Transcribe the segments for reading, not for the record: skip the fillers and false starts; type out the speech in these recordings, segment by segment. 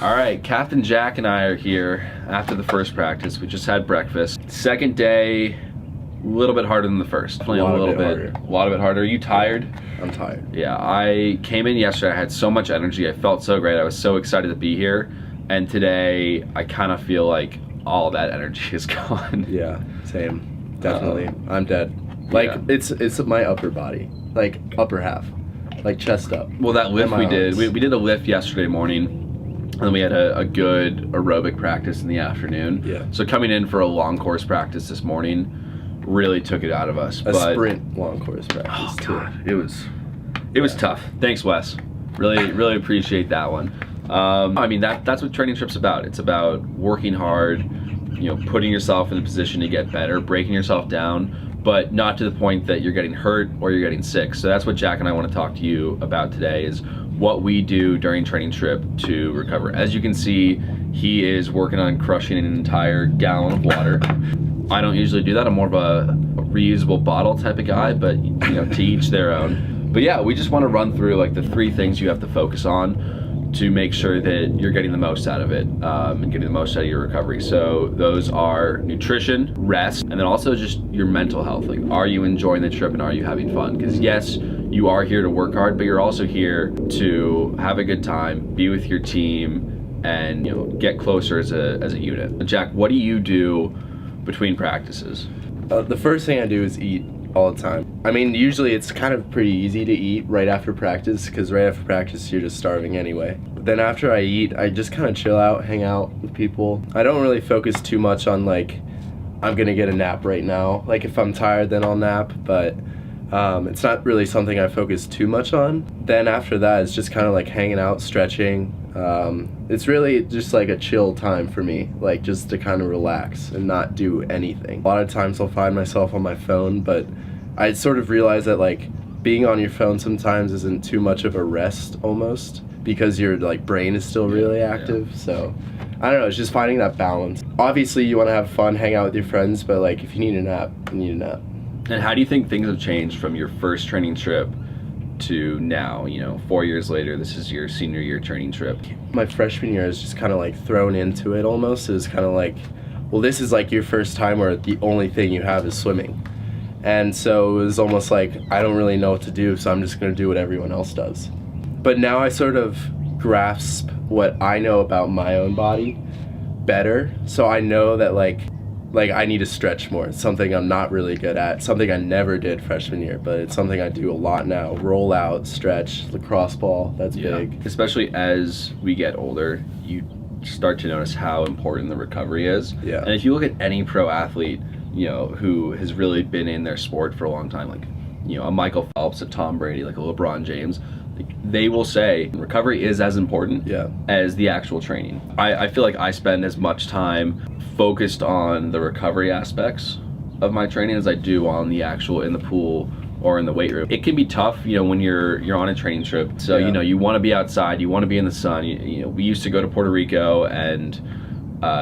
All right, Captain Jack and I are here after the first practice. We just had breakfast. Second day, a little bit harder than the first. Definitely a lot of it harder. Are you tired? I'm tired. Yeah, I came in yesterday, I had so much energy, I felt so great, I was so excited to be here. And today, I kind of feel like all that energy is gone. Yeah, same, definitely. I'm dead. Like, yeah. It's my upper body, like upper half, like chest up. Well, that lift we did, we did a lift yesterday morning. And then we had a good aerobic practice in the afternoon. Yeah. So coming in for a long course practice this morning really took it out of us. A sprint long course practice too. God, it was tough. Thanks, Wes. Really appreciate that one. I mean, that's what training trip's about. It's about working hard, you know, putting yourself in a position to get better, breaking yourself down, but not to the point that you're getting hurt or you're getting sick. So that's what Jack and I want to talk to you about today, is what we do during training trip to recover. As you can see, he is working on crushing an entire gallon of water. I don't usually do that. I'm more of a reusable bottle type of guy, but you know, to each their own. But yeah, we just want to run through like the 3 things you have to focus on to make sure that you're getting the most out of it and getting the most out of your recovery. So those are nutrition, rest, and then also just your mental health. Like, are you enjoying the trip and are you having fun? Because yes, you are here to work hard, but you're also here to have a good time, be with your team, and you know, get closer as a unit. Jack, what do you do between practices? The first thing I do is eat all the time. I mean, usually it's kind of pretty easy to eat right after practice, because right after practice you're just starving anyway. But then after I eat, I just kind of chill out, hang out with people. I don't really focus too much on like, I'm gonna get a nap right now. Like if I'm tired, then I'll nap, but it's not really something I focus too much on. Then after that, it's just kind of like hanging out, stretching. It's really just like a chill time for me, like just to kind of relax and not do anything. A lot of times I'll find myself on my phone, but I sort of realize that like being on your phone sometimes isn't too much of a rest almost, because your like brain is still really active. Yeah. So I don't know, it's just finding that balance. Obviously you want to have fun, hang out with your friends, but like if you need a nap, you need a nap. And how do you think things have changed from your first training trip to now? You know, 4 years later, this is your senior year training trip. My freshman year is just kind of like thrown into it almost. It was kind of like, well, this is like your first time where the only thing you have is swimming. And so it was almost like, I don't really know what to do, so I'm just gonna do what everyone else does. But now I sort of grasp what I know about my own body better. So I know that like I need to stretch more. It's something I'm not really good at, something I never did freshman year, but it's something I do a lot now. Roll out, stretch, lacrosse ball, that's big. Especially as we get older, you start to notice how important the recovery is. Yeah. And if you look at any pro athlete, you know, who has really been in their sport for a long time, like, you know, a Michael Phelps, a Tom Brady, like a LeBron James, they will say recovery is as important as the actual training. I feel like I spend as much time focused on the recovery aspects of my training as I do on the actual in the pool or in the weight room. It can be tough, you know, when you're on a training trip. So you know, you want to be outside, you want to be in the sun. You know, we used to go to Puerto Rico and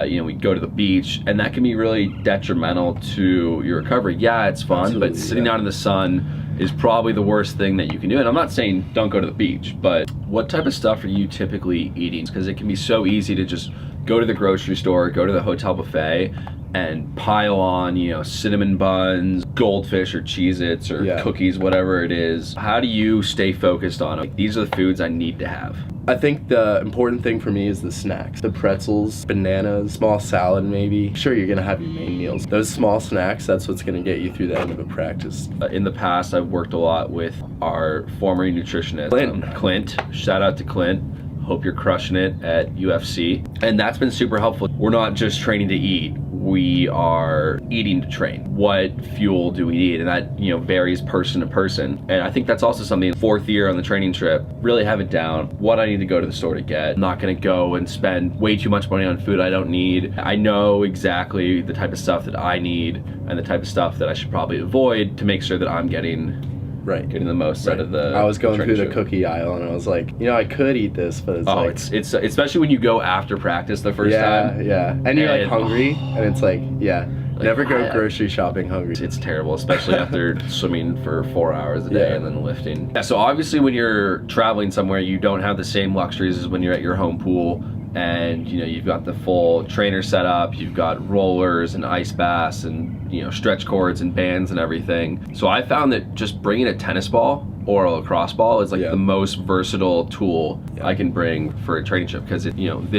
you know, we'd go to the beach, and that can be really detrimental to your recovery. Yeah, it's fun. Absolutely, but sitting out in the sun is probably the worst thing that you can do. And I'm not saying don't go to the beach, but what type of stuff are you typically eating? Because it can be so easy to just go to the grocery store, go to the hotel buffet, and pile on, you know, cinnamon buns, goldfish or Cheez-Its or cookies, whatever it is. How do you stay focused on it? Like, these are the foods I need to have. I think the important thing for me is the snacks. The pretzels, bananas, small salad maybe. Sure, you're gonna have your main meals. Those small snacks, that's what's gonna get you through the end of a practice. In the past, I've worked a lot with our former nutritionist, Clint. Shout out to Clint. Hope you're crushing it at UFC. And that's been super helpful. We're not just training to eat, we are eating to train. What fuel do we need? And that, you know, varies person to person. And I think that's also something, 4th year on the training trip, really have it down, what I need to go to the store to get. I'm not gonna go and spend way too much money on food I don't need. I know exactly the type of stuff that I need and the type of stuff that I should probably avoid to make sure that I'm getting the most out of the I was going through the cookie aisle and I was like, you know, I could eat this, but it's like, it's especially when you go after practice the first time. And you're like hungry and it's like, never go grocery shopping hungry. It's terrible, especially after swimming for 4 hours a day and then lifting. So obviously when you're traveling somewhere, you don't have the same luxuries as when you're at your home pool and you've got the full trainer set up, you've got rollers and ice baths and stretch cords and bands and everything. So I found that just bringing a tennis ball or a lacrosse ball is like the most versatile tool I can bring for a training trip, because it's big.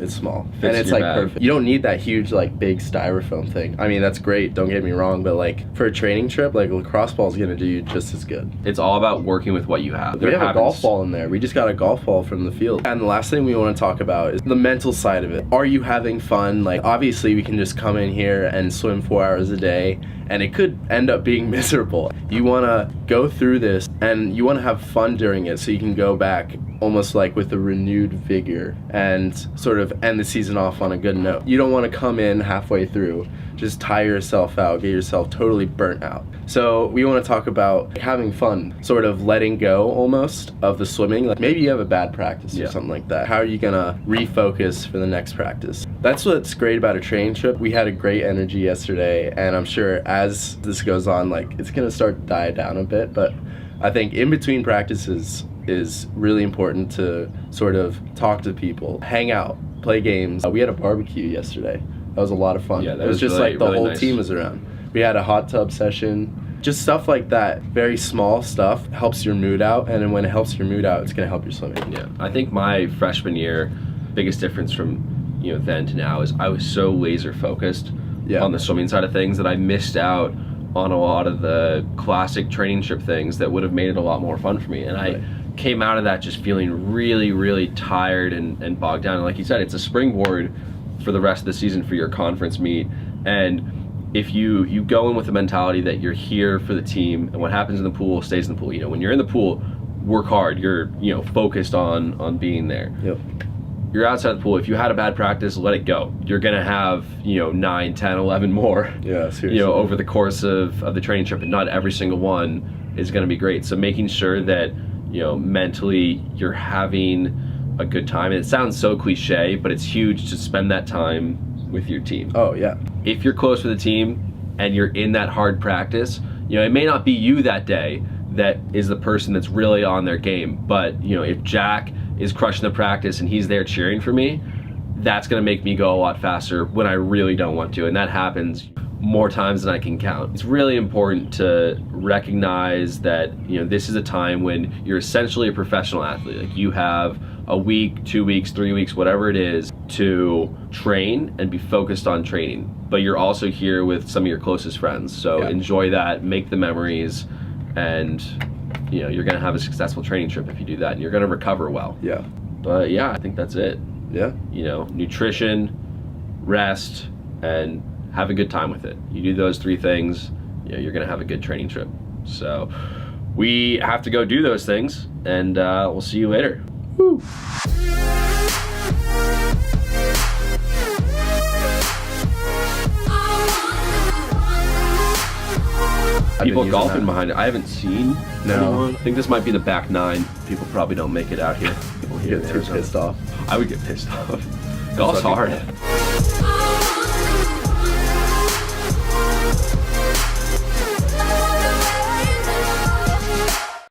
It's small. And it's like perfect. You don't need that huge like big styrofoam thing. I mean, that's great, don't get me wrong, but like for a training trip, like a lacrosse ball is gonna do you just as good. It's all about working with what you have. We have a golf ball in there. We just got a golf ball from the field. And the last thing we want to talk about is the mental side of it. Are you having fun? Like obviously we can just come in here and swim 4 hours a day, and it could end up being miserable. You want to go through this and you want to have fun during it, so you can go back almost like with a renewed vigor and sort of end the season off on a good note. You don't want to come in halfway through, just tire yourself out, get yourself totally burnt out. So we want to talk about having fun, sort of letting go almost of the swimming. Like maybe you have a bad practice or something like that. How are you gonna refocus for the next practice? That's what's great about a training trip. We had a great energy yesterday, and I'm sure as this goes on, like it's gonna start to die down a bit, but I think in between practices is really important to sort of talk to people, hang out, play games. We had a barbecue yesterday. That was a lot of fun. Yeah, that it was just really, like the really whole nice. team was around. We had a hot tub session, just stuff like that. Very small stuff helps your mood out, and then when it helps your mood out, it's gonna help your swimming. Yeah, I think my freshman year, biggest difference from then to now is I was so laser focused on the swimming side of things that I missed out on a lot of the classic training trip things that would have made it a lot more fun for me. And I came out of that just feeling really, really tired and bogged down. And like you said, it's a springboard for the rest of the season for your conference meet. And if you go in with the mentality that you're here for the team, and what happens in the pool stays in the pool. When you're in the pool, work hard. You're focused on being there. Yep. You're outside the pool. If you had a bad practice, let it go. You're gonna have 9, 10, 11 more. Yeah, seriously. Over the course of the training trip, and not every single one is gonna be great. So making sure that mentally you're having a good time. And it sounds so cliche, but it's huge to spend that time with your team. Oh yeah. If you're close with the team and you're in that hard practice, it may not be you that day that is the person that's really on their game, but if Jack is crushing the practice and he's there cheering for me, that's gonna make me go a lot faster when I really don't want to, and that happens more times than I can count. It's really important to recognize that this is a time when you're essentially a professional athlete. Like you have a week, 2 weeks, 3 weeks, whatever it is, to train and be focused on training. But you're also here with some of your closest friends, so enjoy that, make the memories, and you're gonna have a successful training trip if you do that, and you're gonna recover well. Yeah. But yeah, I think that's it. Yeah. Nutrition, rest, and have a good time with it. You do those 3 things, you're gonna have a good training trip. So we have to go do those things, and we'll see you later. Woo. People golfing behind it. I haven't seen anyone. No. I think this might be the back 9. People probably don't make it out here. People here Get too pissed off. I would get pissed off. Golf's hard.